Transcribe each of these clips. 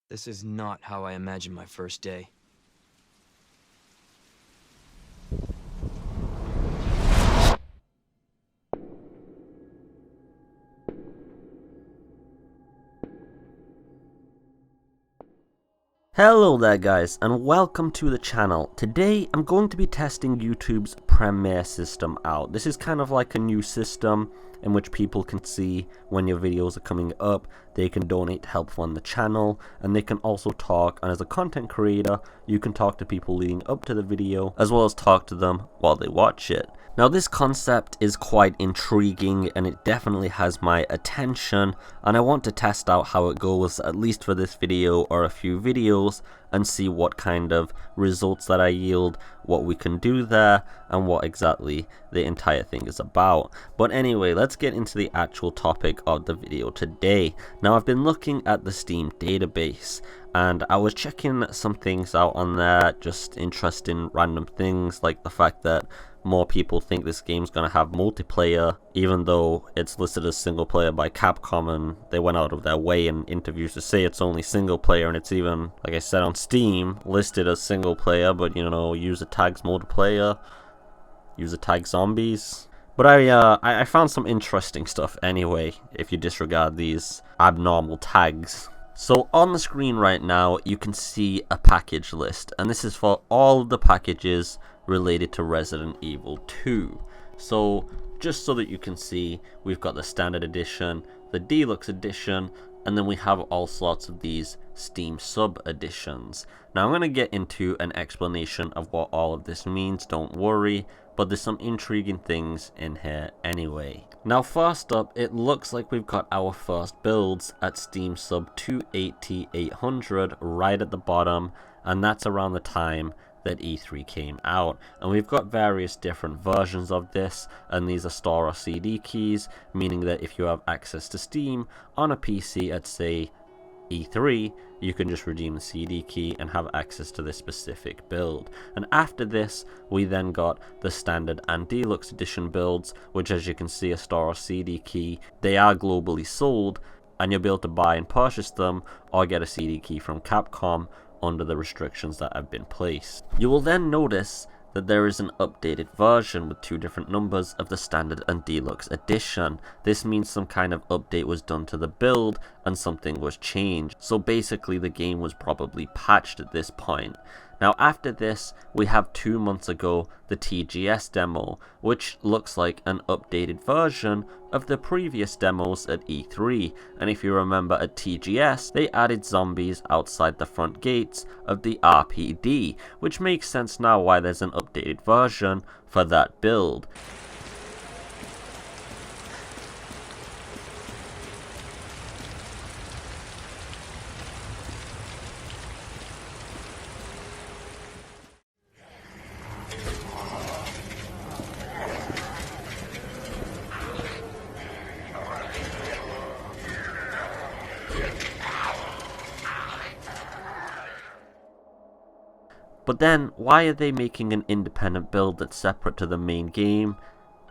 This is not how I imagined my first day. Hello there guys, and welcome to the channel. Today I'm going to be testing YouTube's Premiere system out. This is kind of like a new system in which people can see when your videos are coming up, they can donate to help fund the channel, and they can also talk, and as a content creator you can talk to people leading up to the video as well as talk to them while they watch it. Now this concept is quite intriguing and it definitely has my attention, and I want to test out how it goes, at least for this video or a few videos, and see what kind of results that I yield, what we can do there, and what exactly the entire thing is about. But anyway, let's get into the actual topic of the video today. Now I've been looking at the Steam database and I was checking some things out on there, just interesting random things like the fact that more people think this game's gonna have multiplayer, even though it's listed as single player by Capcom, and they went out of their way in interviews to say it's only single player, and it's even, like I said, on Steam listed as single player, but you know, user tags multiplayer, user tag zombies. But I found some interesting stuff anyway, if you disregard these abnormal tags. So on the screen right now you can see a package list, and this is for all of the packages related to Resident Evil 2. So just so that you can see, we've got the standard edition, the deluxe edition, and then we have all sorts of these Steam sub editions. Now I'm going to get into an explanation of what all of this means, don't worry, but there's some intriguing things in here anyway. Now first up, it looks like we've got our first builds at Steam sub 280-800 right at the bottom, and that's around the time that E3 came out, and we've got various different versions of this, and these are store or CD keys, meaning that if you have access to Steam on a PC at say E3, you can just redeem the CD key and have access to this specific build. And after this we then got the standard and deluxe edition builds, which, as you can see, a store or CD key. They are globally sold and you'll be able to buy and purchase them or get a CD key from Capcom under the restrictions that have been placed. You will then notice that there is an updated version with two different numbers of the standard and deluxe edition. This means some kind of update was done to the build and something was changed. So basically the game was probably patched at this point. Now after this we have 2 months ago the TGS demo, which looks like an updated version of the previous demos at E3, and if you remember at TGS they added zombies outside the front gates of the RPD, which makes sense now why there's an updated version for that build. But then, why are they making an independent build that's separate to the main game?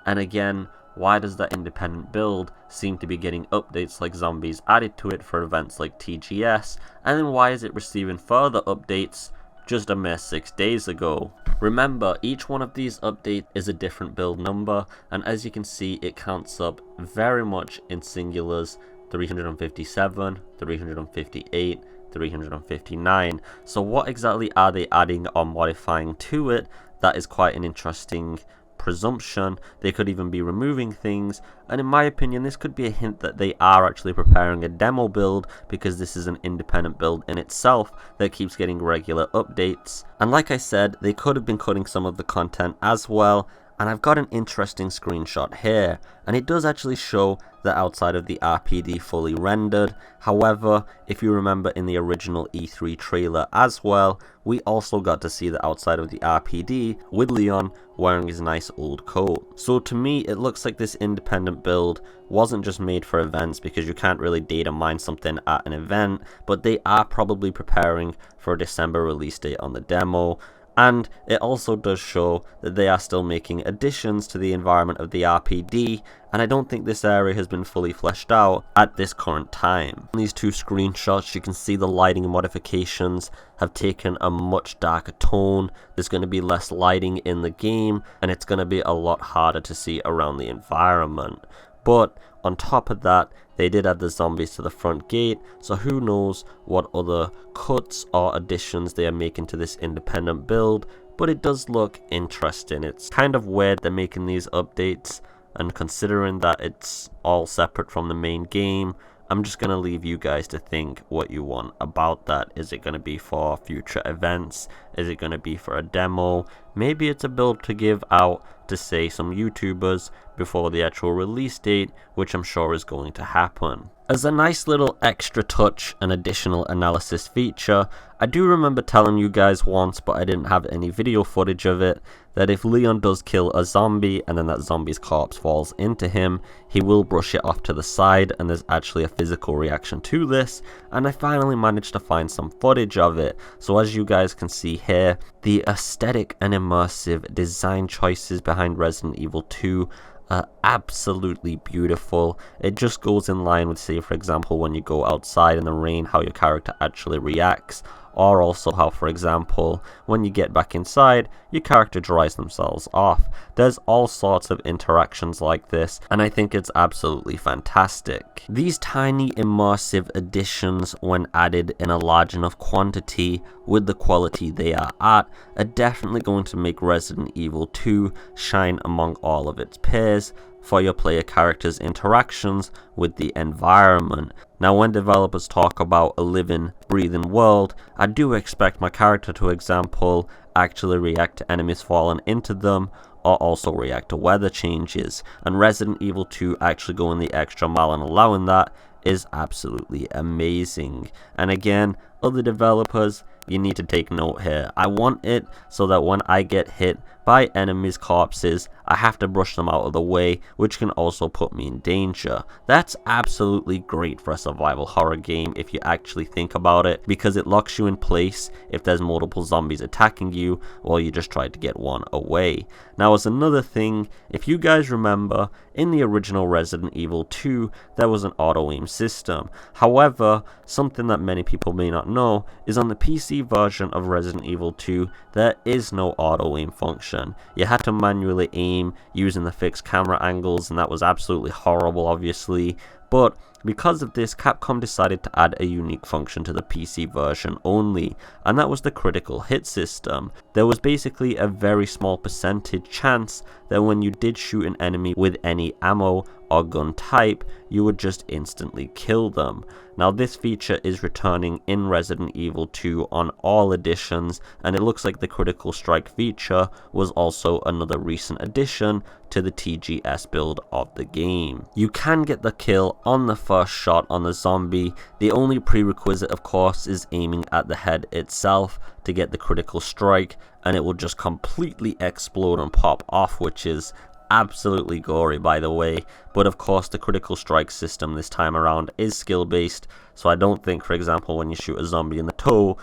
And again, why does that independent build seem to be getting updates like zombies added to it for events like TGS? And then why is it receiving further updates just a mere 6 days ago? Remember, each one of these updates is a different build number, and as you can see it counts up very much in singulars: 357, 358, 359. So what exactly are they adding or modifying to it? That is quite an interesting presumption. They could even be removing things, and in my opinion this could be a hint that they are actually preparing a demo build, because this is an independent build in itself that keeps getting regular updates. And like I said, they could have been cutting some of the content as well, and I've got an interesting screenshot here, and it does actually show the outside of the RPD fully rendered. However, if you remember in the original E3 trailer as well, we also got to see the outside of the RPD with Leon wearing his nice old coat. So to me it looks like this independent build wasn't just made for events, because you can't really data mine something at an event, but they are probably preparing for a December release date on the demo. And it also does show that they are still making additions to the environment of the RPD, and I don't think this area has been fully fleshed out at this current time. In these two screenshots, you can see the lighting modifications have taken a much darker tone. There's going to be less lighting in the game, and it's going to be a lot harder to see around the environment. But on top of that, they did add the zombies to the front gate, so who knows what other cuts or additions they are making to this independent build, but it does look interesting. It's kind of weird they're making these updates, and considering that it's all separate from the main game, I'm just going to leave you guys to think what you want about that. Is it going to be for future events? Is it going to be for a demo? Maybe it's a build to give out to, say, some YouTubers before the actual release date, which I'm sure is going to happen. As a nice little extra touch and additional analysis feature, I do remember telling you guys once, but I didn't have any video footage of it, that if Leon does kill a zombie and then that zombie's corpse falls into him, he will brush it off to the side, and there's actually a physical reaction to this, and I finally managed to find some footage of it. So as you guys can see here, the aesthetic and immersive design choices behind Resident Evil 2 are absolutely beautiful. It just goes in line with, say, for example, when you go outside in the rain, how your character actually reacts, or also how, for example, when you get back inside, your character dries themselves off. There's all sorts of interactions like this, and I think it's absolutely fantastic. These tiny immersive additions, when added in a large enough quantity with the quality they are at, are definitely going to make Resident Evil 2 shine among all of its peers for your player character's interactions with the environment. Now, when developers talk about a living, breathing world, I do expect my character to, example, actually react to enemies falling into them, or also react to weather changes, and Resident Evil 2 actually going the extra mile and allowing that is absolutely amazing. And again, other developers, you need to take note here. I want it so that when I get hit by enemies' corpses, I have to brush them out of the way, which can also put me in danger. That's absolutely great for a survival horror game if you actually think about it, because it locks you in place if there's multiple zombies attacking you while you just try to get one away. Now, as another thing, if you guys remember, in the original Resident Evil 2, there was an auto-aim system. However, something that many people may not know is on the PC version of Resident Evil 2, there is no auto-aim function. You had to manually aim using the fixed camera angles, and that was absolutely horrible, obviously. But because of this, Capcom decided to add a unique function to the PC version only, and that was the critical hit system. There was basically a very small percentage chance that when you did shoot an enemy with any ammo or gun type, you would just instantly kill them. Now, this feature is returning in Resident Evil 2 on all editions, and it looks like the critical strike feature was also another recent addition to the TGS build of the game. You can get the kill on the first shot on the zombie. The only prerequisite, of course, is aiming at the head itself to get the critical strike, and it will just completely explode and pop off, which is absolutely gory, by the way. But of course, the critical strike system this time around is skill based, so I don't think, for example, when you shoot a zombie in the toe,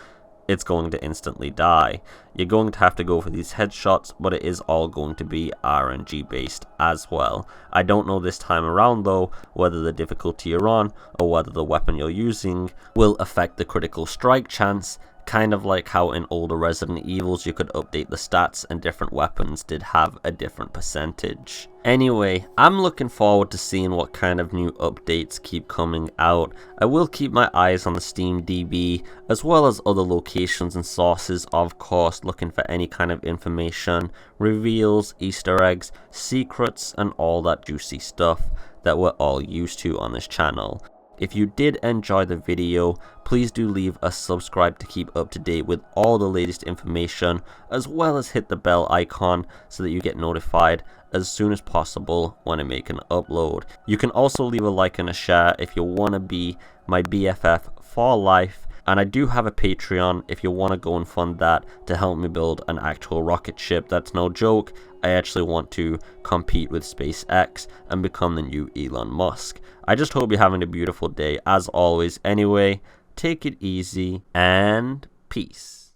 it's going to instantly die. You're going to have to go for these headshots, but it is all going to be RNG based as well. I don't know this time around though whether the difficulty you're on or whether the weapon you're using will affect the critical strike chance, kind of like how in older Resident Evils you could update the stats and different weapons did have a different percentage. Anyway, I'm looking forward to seeing what kind of new updates keep coming out. I will keep my eyes on the Steam DB, as well as other locations and sources, of course, looking for any kind of information, reveals, Easter eggs, secrets, and all that juicy stuff that we're all used to on this channel. If you did enjoy the video, please do leave a subscribe to keep up to date with all the latest information, as well as hit the bell icon so that you get notified as soon as possible when I make an upload. You can also leave a like and a share if you want to be my BFF for life. And I do have a Patreon if you want to go and fund that to help me build an actual rocket ship. That's no joke. I actually want to compete with SpaceX and become the new Elon Musk. I just hope you're having a beautiful day as always. Anyway, take it easy and peace.